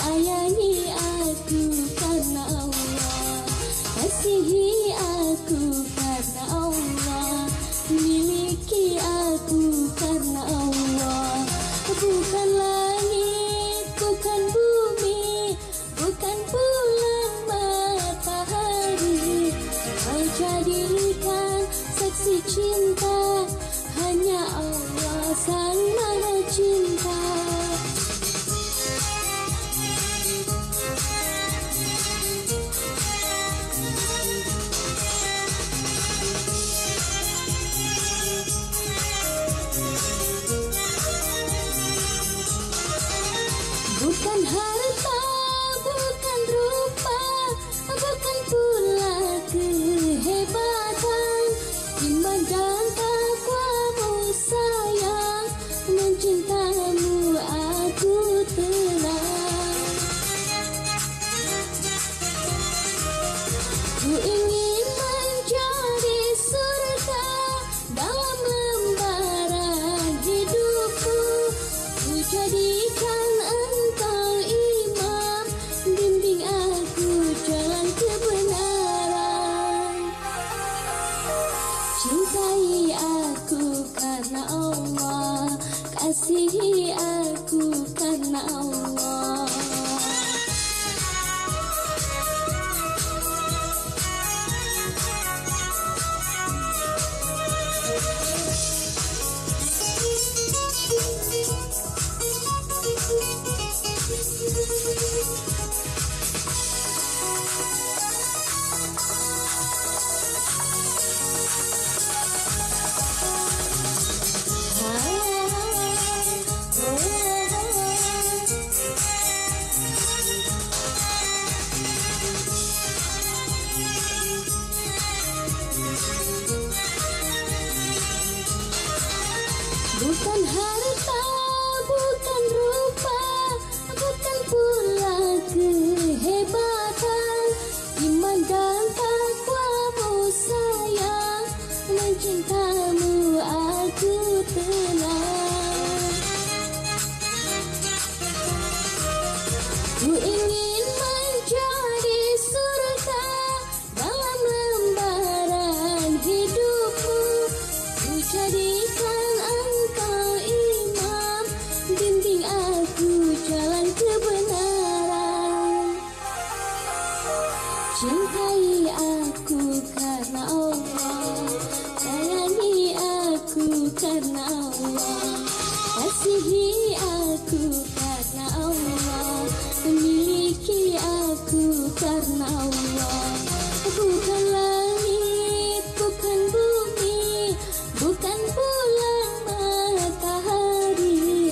Sayangi aku karena Allah, kasihi aku karena Allah, miliki aku karena Allah. Bukan langit, bukan bumi, bukan bulan matahari, kau jadikan saksi cinta, hanya Allah sang maha cinta. Bukan harta, bukan rupa, bukan pula kehebatan, iman dan takwamu sayang, mencintamu aku tenang. Ku ingin menjadi surga dalam lembaran hidupku, ku jadikan engkau imam, bimbing aku jalan kebenaran. Cintai aku karena Allah, kasihi aku karena Allah. Bukan harta, bukan rupa, bukan pula kehebatan, iman dan takwamu sayang, mencintamu aku tenang. Ku ingin menjadi surga dalam lembaran hidupku, ku jadikan engkau imam, bimbing aku jalan kebenaran. Cintai aku karena Allah, sayangi aku karena Allah, kasihi aku karena Allah, miliki aku karena Allah. Bukan langit, bukan bumi, bukan bulan matahari,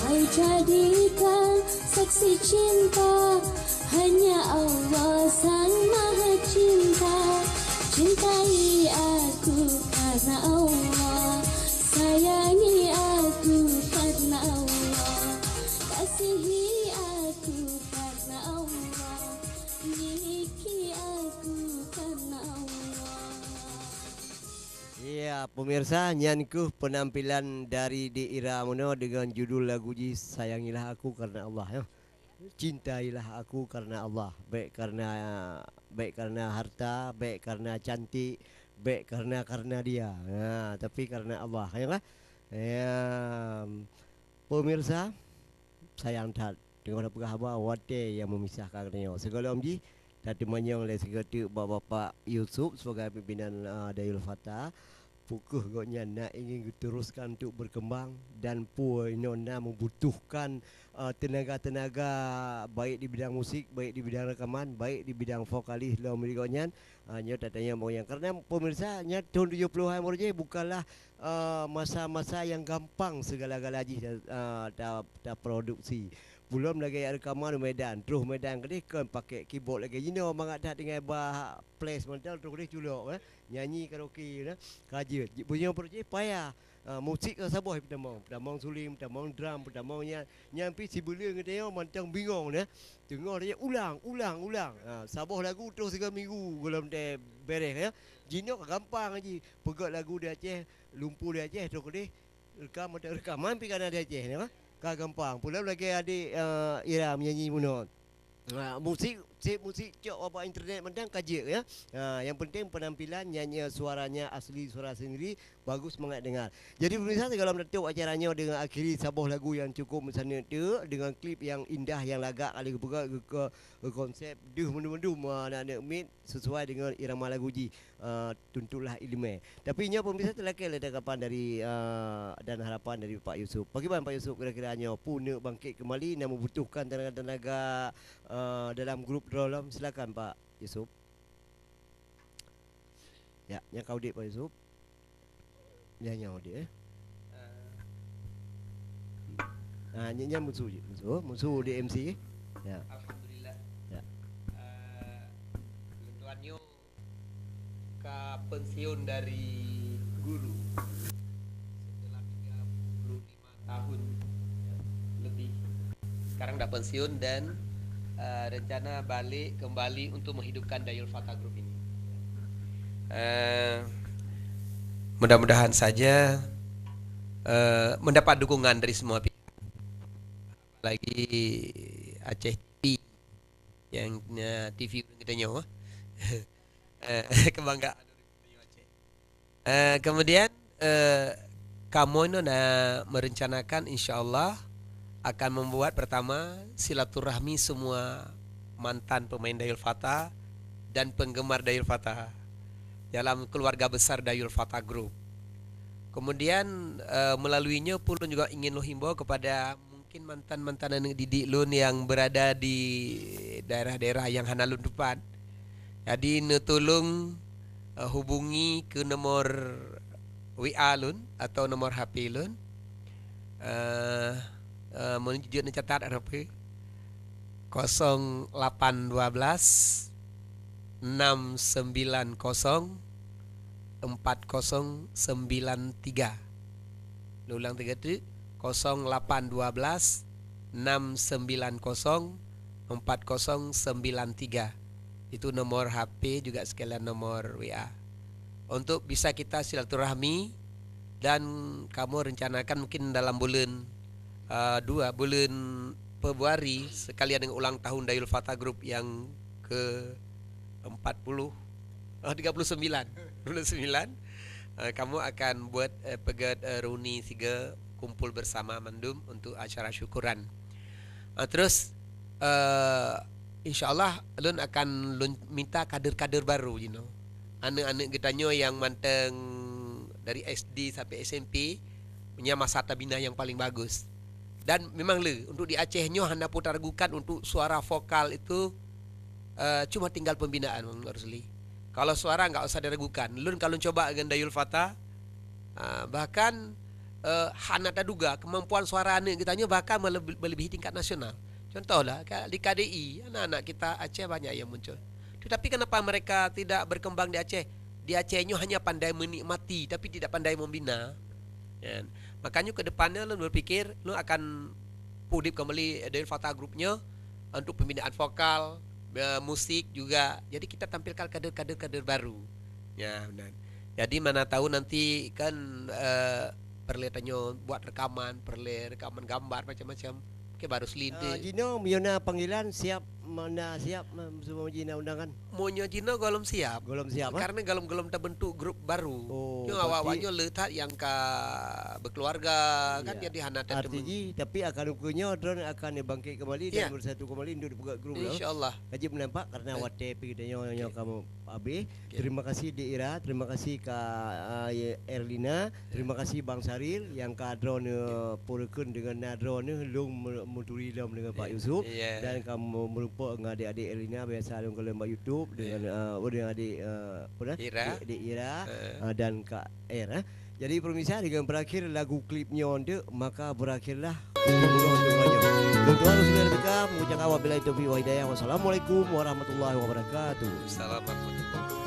kau jadikan saksi cinta, hanya Allah sang maha cinta. Cintai aku karena Allah, sayangi aku karena Allah, kasihi aku karena Allah, miliki aku karena Allah. Ya, pemirsa, nyanku penampilan dari Diira Mono dengan judul lagu ji Sayangilah Aku Karena Allah ya. Cintailah aku karena Allah, baik karena harta, baik karena cantik, baik karena dia. Nah, tapi karena Allah ya lah. Ya, pemirsa, sayang tak dengan apa khabar wate yang memisahkan katanya. Segala omji tadi manyong le seketik bapak Yusuf sebagai pimpinan Dayul Fatah. Pukuh goknya nak ingin teruskan untuk berkembang dan puai nona membutuhkan tenaga-tenaga baik di bidang musik, baik di bidang rekaman, baik di bidang vokalis lo meriganya. Nya tatanya mau yang karena pemirsanya tahun 70-an morje bukanlah masa-masa yang gampang segala-gala dah produksi. Belum lagi rekaman Medan, terus Medan kali kan pakai keyboard lagi. You know mangat dah dengan bah place mental terus kali culok nyanyi karaoke nah. Kaji punya projek payah. Musik ke sabah pedamong suling, pedamong drum, pedamongnya nyampi si beling dia macam bingung dah. Tengok dia ulang. Sabah lagu terus 3 minggu belum dia beres ya. Jinok gampang aja. Pegat lagu dia Aceh, lumpur dia Aceh terus kali rekam ada rekaman pi kan dia Aceh ni Kak gampang. Pula lagi adik Ira menyanyi muno. Musik cok apa internet mendang kaji ya. Yang penting penampilan nyanyi suaranya asli suara sendiri bagus semangat dengar. Jadi pemirsa segala menentuk acaranya dengan akhiri sebuah lagu yang cukup misalnya tu dengan klip yang indah yang lagak kali ke konsep mendum-mendum anak-anak mid sesuai dengan irama lagu ji. Tuntulah ilmu. Tapi nya pemirsa terlakil ada kapan dari dan harapan dari Pak Yusuf. Bagaimana Pak Yusuf kira-kiranya puna bangkit kembali dan membutuhkan tenaga-tenaga dalam grup dalam. Silakan Pak Yusuf. Ya, yang kau dik Pak Yusuf. Yang dik nyanyi musuh di MC. Ya. Alhamdulillah. Ya. Tuannya ke pensiun dari guru setelah 35 tahun lebih. Sekarang dah pensiun dan rencana balik kembali untuk menghidupkan Dayul Fatah Group ini. Mudah-mudahan saja mendapat dukungan dari semua pihak. Lagi Aceh TV yang TV kita nyawa. Kebanggaan kemudian kamu ini merencanakan insyaallah akan membuat pertama silaturahmi semua mantan pemain Dayul Fatah dan penggemar Dayul Fatah dalam keluarga besar Dayul Fatah Group. Kemudian melaluinya pun juga ingin lo himbau kepada mungkin mantan-mantan anak didik lo yang berada di daerah-daerah yang hana lun depan. Jadi tolong hubungi ke nomor WA lun atau nomor HP lun. Menunjuk catat RP 0812 690 4093. Ulang tiga tu 0812 690 4093. Itu nomor HP juga sekalian nomor WA. Untuk bisa kita silaturahmi dan kamu rencanakan mungkin dalam bulan 2 bulan Februari sekalian dengan ulang tahun Dayul Fatah Group yang ke 39 kamu akan buat pegat reuni 3 kumpul bersama mendum untuk acara syukuran. Terus insyaallah lun akan minta kader-kader baru anak-anak kitanya yang manteng dari SD sampai SMP punya masa tabina yang paling bagus. Dan memang untuk di Aceh nyo hanya putar ragukan untuk suara vokal itu cuma tinggal pembinaan Bang Rusli. Kalau suara enggak usah diragukan. Lun kalau coba dengan Dayul Fatah bahkan hana taduga kemampuan suara anak kita nyo bahkan melebihi tingkat nasional. Contohlah di KDI anak-anak kita Aceh banyak yang muncul. Tetapi kenapa mereka tidak berkembang di Aceh? Di Aceh nyo hanya pandai menikmati tapi tidak pandai membina. Ya. Makanya ke depannya lu berpikir lu akan pudip kembali Dayul Fatah Groupnya untuk pembinaan vokal, musik juga. Jadi kita tampilkan kader-kader baru. Ya, benar. Jadi mana tahu nanti kan perlihatannya buat rekaman gambar macam-macam. Oke baru selinte. Jino Miona panggilan siap mana siap semua Jina undangan. Monyo Jino golom siap. Karena golom terbentuk grup baru. Yo awak-awaknya letak yang berkeluarga kan jadi hana artinya tapi akan ukunya drone akan bangkit kembali dan bersatu kembali untuk buka grup. Insyaallah. Kaji menampak karena wate pigidanya kamu Abi. Terima kasih Di Ira, terima kasih Kak Erlina, terima kasih Bang Saril yang ka drone purkeun dengan drone lung muturi dalam dengan Pak Yusuf dan kamu merupakan dengan adik-adik Erlina biasa dalam kalau YouTube dengan dengan adik Ira dan Kak Er. Jadi pemirsa dengan berakhir lagu klipnya onda maka berakhirlah Tuan sudah berkah mengucapkan wabillahi taufiq wa hidayah. Wassalamualaikum warahmatullahi wabarakatuh. Assalamualaikum.